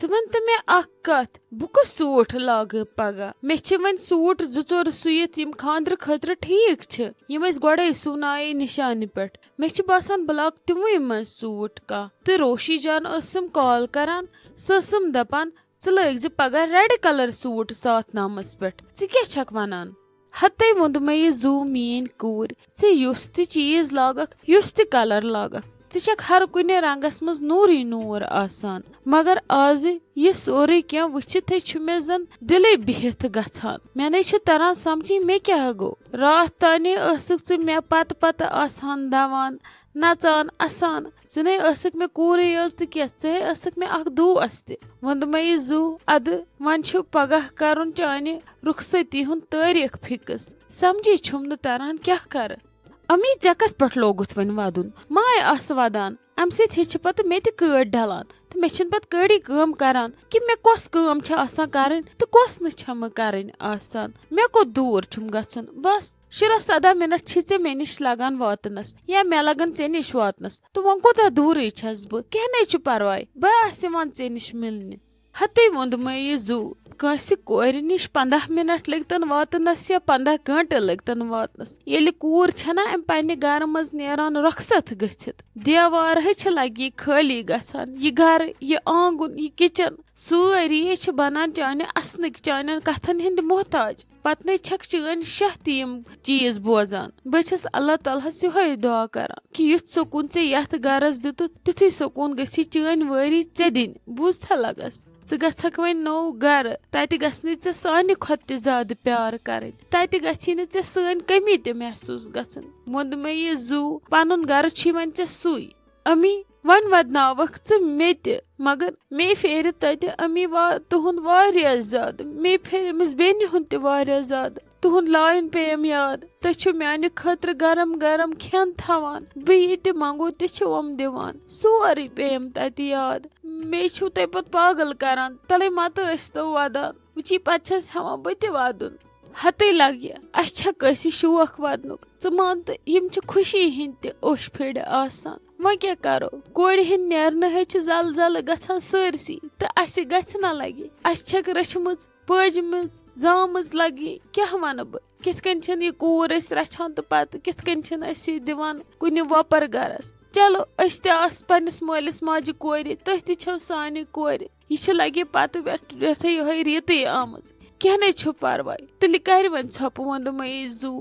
ژٕ وَن تہٕ مےٚ اکھ کتھ بہٕ کُس سوٗٹ لاگہٕ پگاہ مےٚ چھِ وۄنۍ سوٗٹ 2-4 سُوِتھ یِم خاندرٕ خٲطرٕ ٹھیٖک چھِ یِم أسۍ گۄڈے سُونایے نِشانہِ پٮ۪ٹھ مےٚ چھِ باسان بہٕ لاگہٕ تِموٕے منٛز سوٗٹ کانٛہہ تہٕ روشی جان ٲسٕم کال کران سۄ ٲسٕم دپان ژٕ لٲگۍ زِ پگاہ ریڈ کلر سوٗٹ ساتھ نامس پٮ۪ٹھ ژٕ کیٛاہ چھکھ ونان ہتے ووٚن مےٚ یہِ زوٗ میٲنۍ کوٗر ژٕ یُس تہِ چیٖز لاگکھ یُس تہِ کلر لاگکھ ژٕ چھکھ ہر کُنہِ رنگس منٛز نوٗرٕے نوٗر آسان مگر آزٕ یہِ سورُے کینٛہہ وٕچھتھٕے چھُ مےٚ زن دِلے بِہِتھ گژھان مےٚ نَے چھُ تران سمجھی مےٚ کیٛاہ گوٚو راتھ تانے ٲسٕکھ ژٕ مےٚ پتہٕ آسان دِوان نژان اسان ژٕ نَے ٲسٕکھ مےٚ کوٗرٕے یٲژ تہِ کینٛہہ ژٕ ٲسٕکھ مےٚ اکھ دوس تہِ ووٚن مےٚ یہِ زوٗ ادٕ وۄنۍ چھُ پگاہ کرُن چانہِ رُخستی ہُنٛد تٲریٖخ فِکس سمجھی چھُم نہٕ تران کیٛاہ کرٕ امی ژےٚ کتھ پٮ۪ٹھ لوگُتھ وۄنۍ ودُن ماے آسہٕ ودان امہِ سۭتۍ ہیٚچھِ پتہٕ مےٚ تہِ کٲڈۍ ڈلان تہٕ مےٚ چھِنہٕ پتہٕ کٲڈی کٲم کران کہِ مےٚ کۄس کٲم چھِ آسان کرٕنۍ تہٕ کۄس نہٕ چھمہٕ کرٕنۍ آسان مےٚ کوٚت دوٗر چھُم گژھُن بس 16-17 مِنٹ چھی ژےٚ مےٚ نِش لگان واتنس یا مےٚ لگان ژےٚ نِش واتنس تہٕ وۄنۍ کوٗتاہ دوٗرٕے چھس بہٕ کینٛہہ نَے چھُ پرواے بہٕ آسہٕ یِوان ژےٚ نِش مِلنہِ ہتے ووٚن مےٚ یہِ زوٗ کٲنٛسہِ کورِ نِش 15 مِنٹ لٔگتن واتنس یا 15 گٲنٛٹہٕ لٔگتن واتنس ییٚلہِ کوٗر چھنا امہِ پننہِ گرٕ منٛز نیران رۄخصت گٔژھِتھ دیوارے چھِ لگہِ خٲلی گژھان یہِ گرٕ یہِ آنگُن یہِ کِچن سٲری چھِ بنان چانہِ اسنٕکۍ چانٮ۪ن کتھن ہٕنٛدۍ محتاج پتہٕ نَے چھکھ چٲنۍ شاہ تہِ یِم چیٖز بوزان بہٕ چھس اللہ تعالیٰ ہس یِہوے دعا کران کہِ یُتھ سکوٗن ژےٚ یتھ گرس دِتُتھ تیُتھُے سکوٗن گژھی چٲنۍ وٲری ژےٚ دِنۍ بوٗزتھا لگس ژٕ گژھکھ وۄنۍ نوٚو گرٕ تتہِ گژھنٕے ژےٚ سانہِ کھۄتہٕ تہِ زیادٕ پیار کرٕنۍ تتہِ گژھی نہٕ ژےٚ سٲنۍ کٔمی تہِ محسوٗس گژھٕنۍ ووٚن مےٚ یہِ زوٗ پنُن گرٕ چھُے وۄنۍ ژےٚ سُے امی وۄنۍ ودناوکھ ژٕ مےٚ تہِ مگر مے پھیرِ تتہِ امی تُہُنٛد واریاہ زیادٕ مے پھیرِ أمِس بیٚنہِ ہُنٛد تہِ واریاہ زیادٕ تُہُنٛد لایُن پیٚیَم یاد تُہۍ چھِو میانہِ خٲطرٕ گرم گرم کھٮ۪ن تھاوان بہٕ یہِ تہِ منگو تہِ چھِ یِم دِوان سورُے پیٚیَم تتہِ یاد مے چھُو تُہۍ پتہٕ پاگل کران تلے متہٕ ٲسۍتو ودان وٕچھی پتہٕ چھس ہٮ۪وان بہٕ تہِ ودُن ہتے لگہِ اسہِ چھا کٲنٛسہِ شوق ودنُک ژٕ مان تہٕ یِم چھِ خوشی ہٕنٛدۍ تہِ اوٚش پھِرِ آسان وۄنۍ کیٛاہ کرو کورِ ہٕنٛدۍ نیرنہٕ چھِ زل زلہٕ گژھان سٲرسٕے تہٕ اسہِ گژھِ نہ لگہِ اسہِ چھکھ رٔچھمٕژ پٲجمٕژ زامٕژ لگہِ کیٛاہ ونہٕ بہٕ کِتھ کٔنۍ چھِنہٕ یہِ کوٗر أسۍ رچھان تہٕ پتہٕ کِتھ کٔنۍ چھِنہٕ أسۍ یہِ دِوان کُنہِ وۄپر گرس چلو أسۍ تہِ آسہٕ پننِس مٲلِس ماجہِ کورِ تُہۍ تہِ چھو سانہِ کورِ یہِ چھِ لگہِ پتہٕ یِتھٕے یِہوے ریٖتٕے آمٕژ کینٛہہ نَے چھُ پرواے تیٚلہِ کر وۄنۍ ژھۄپہٕ ووٚن مےٚ یہِ زوٗ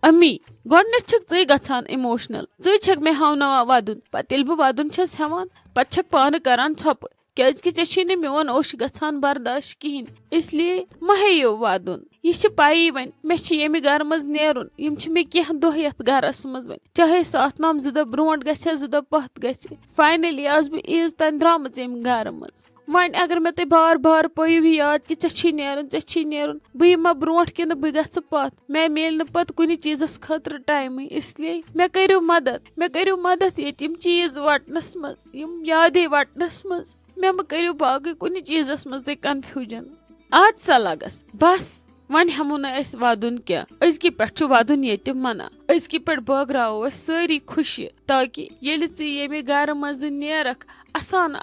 امی گۄڈٕنیتھ چھکھ ژٕے گژھان اِموشنل ژٕے چھکھ مےٚ ہاوناوان ودُن پتہٕ ییٚلہِ بہٕ ودُن چھس ہٮ۪وان پتہٕ چھکھ پانہٕ کران ژھۄپہٕ کیازِ کہِ ژےٚ چھُے نہٕ میون اوٚش گژھان برداشت کہیٖنۍ اس لیے مہ ہیٚیِو ودُن یہِ چھِ پیی وۄنۍ مےٚ چھِ ییٚمہِ گرٕ منٛز نیرُن یِم چھِ مےٚ کینٛہہ دۄہ یتھ گرس منٛز وۄنۍ چاہے 7 نام 2 دۄہ برونٛٹھ گژھِ یا 2 دۄہ پتھ گژھِ فاینلی آس بہٕ عیٖز تانۍ درامٕژ ییٚمہِ گرٕ منٛز وۄنۍ اگر مےٚ تُہۍ بار بار پٲیِو یاد کہِ ژےٚ چھی نیرُن بہٕ یِما برونٛٹھ کِنہٕ بہٕ گژھٕ پتھ مےٚ میلہِ نہٕ پتہٕ کُنہِ چیٖزس خٲطرٕ ٹایمٕے اس لیے مےٚ کٔرِو مدد ییٚتہِ یِم چیٖز وٹنس منٛز یِم یادے وٹنس منٛز مےٚ مہٕ کٔرِو باقٕے کُنہِ چیٖزس منٛز تُہۍ کنفیوٗجن اد سا لگس بس وۄنۍ ہٮ۪مو نہٕ أسۍ ودُن کینٛہہ أزکہِ پٮ۪ٹھ چھُ ودُن ییٚتہِ منع أزکہِ پٮ۪ٹھ بٲگراوو أسۍ سٲری خوشی تاکہِ ییٚلہِ ژٕ ییٚمہِ گرٕ منٛز نیرکھ اسان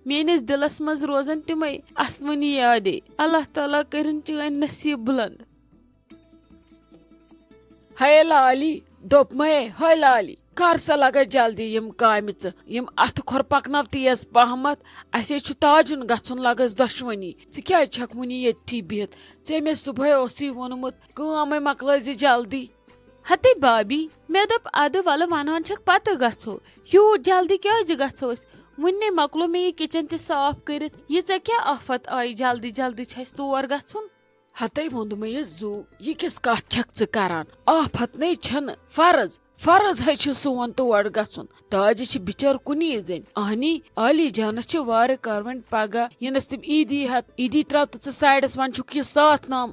میٲنِس دِلس منٛز روزن تِمے اسوٕنہِ یادے اللہ تعالیٰ کٔرِنۍ چٲنۍ نصیٖب بُلنٛد ہے لالی دوٚپمے ہے لالی کر سا لگس جلدی یِم کامہِ ژٕ یِم اتھٕ کھۄر پکناو تیز پہمتھ اسے چھُ تاجُن گژھُن لگس دۄشوٕنی ژٕ کیازِ چھکھ وُنہِ ییٚتھی بِہِتھ ژےٚ مےٚ صبحٲے اوسُے ووٚنمُت کٲمے مۄکلٲیزِ جلدی ہتے بابی مےٚ دوٚپ ادٕ ولہٕ ونان چھکھ پتہٕ گژھو یوٗت جلدی کیازِ گژھو أسۍ وُنہِ مۄکلو مےٚ یہِ کِچن تہِ صاف کٔرِتھ یہِ ژےٚ کیٛاہ آفت آیہِ جلدی چھِ اسہِ تور گژھُن ہتے ووٚن مےٚ یہِ زوٗ یہِ کِس کتھ چھکھ ژٕ کران آفت نَے چھنہٕ فرض ہے چھُ سون تور گژھُن تاجہِ چھِ بِچٲر کُنی زٔنۍ اہنی عالی جانس چھِ وارٕ کار وۄنۍ پگاہ یِنس تِم عیٖدی تراو تہٕ ژٕ سایڈس وۄنۍ چھُکھ یہِ 7 نام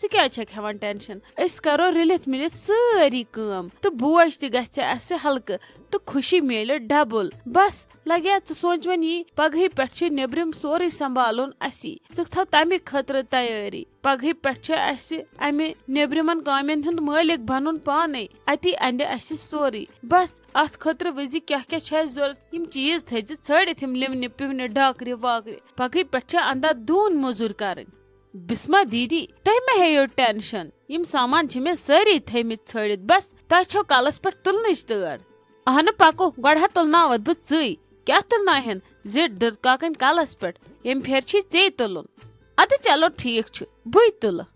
ژٕ کیٛازِ چھکھ ہٮ۪وان ٹینشن أسۍ کرو رٔلِتھ مِلِتھ سٲری کٲم تہٕ بوج تہِ گژھِ اسہِ ہلکہٕ تہٕ خوشی میلہِ ڈبل بس لگیا ژٕ سونچ وۄنۍ یی پگہٕے پٮ۪ٹھ چھُ نیبرِم سورُے سنبھالُن اسی ژٕ تھاو تمہِ خٲطرٕ تیٲری پگہٕے پٮ۪ٹھ چھُ اسہِ امہِ نیبرِمن کامٮ۪ن ہُنٛد مٲلِک بنُن پانے اتی انہِ اسہِ سورُے بس اتھ خٲطرٕ وِزِ کیاہ کیاہ چھُ اسہِ ضوٚرتھ یِم چیٖز تھٲیزِ ژھٲڑِتھ یِم لِونہِ پِونہِ ڈاکرِ واکرِ پگہٕے پٮ۪ٹھ چھِ اندا دوٗن موٚزوٗرۍ کرٕنۍ بسما دیدی تُہۍ مہ ہیٚیِو ٹینشن یِم سامان چھِ مےٚ سٲری تھٲیمٕتۍ ژھٲڑِتھ بس تۄہہِ چھو کلس پٮ۪ٹھ تُلنٕچ تٲر اہنہٕ پکو گۄڈٕ تُلناوتھ بہٕ ژٕے کیاہ تُلناوہن زِٹھ دٕرکاکٕنۍ کلس پٮ۪ٹھ ییٚمہِ پھِرِ چھی ژے تُلُن ادٕ چلو ٹھیٖک چھُ بٕے تُلہٕ